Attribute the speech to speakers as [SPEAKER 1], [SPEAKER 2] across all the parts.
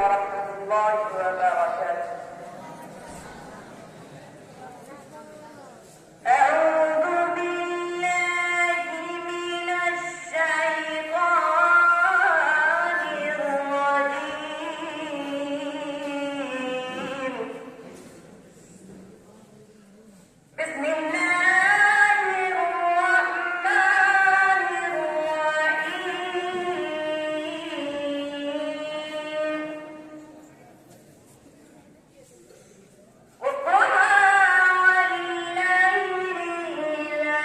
[SPEAKER 1] ورحمة الله وبركاته. أعوذ بالله من الشيطان الرجيم. بسم الله الرحمن الرحيم. والضحى والليل إذا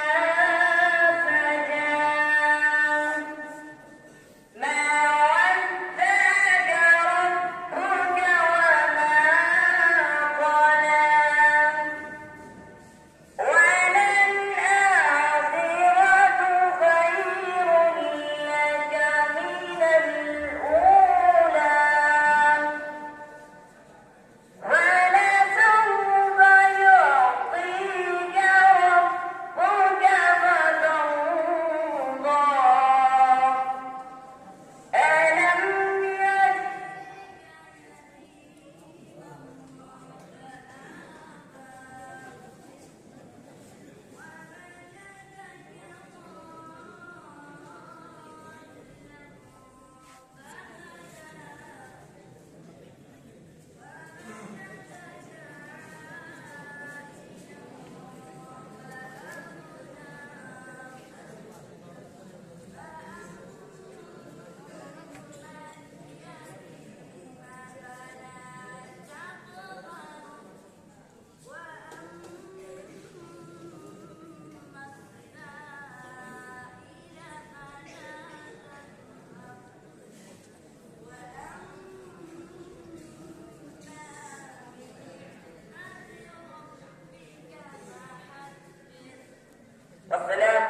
[SPEAKER 1] سجى ما ودعك ربك وما قلى وللآخرة خير لك من الأولى ولسوف يعطيك ربك فترضى ألم والسلام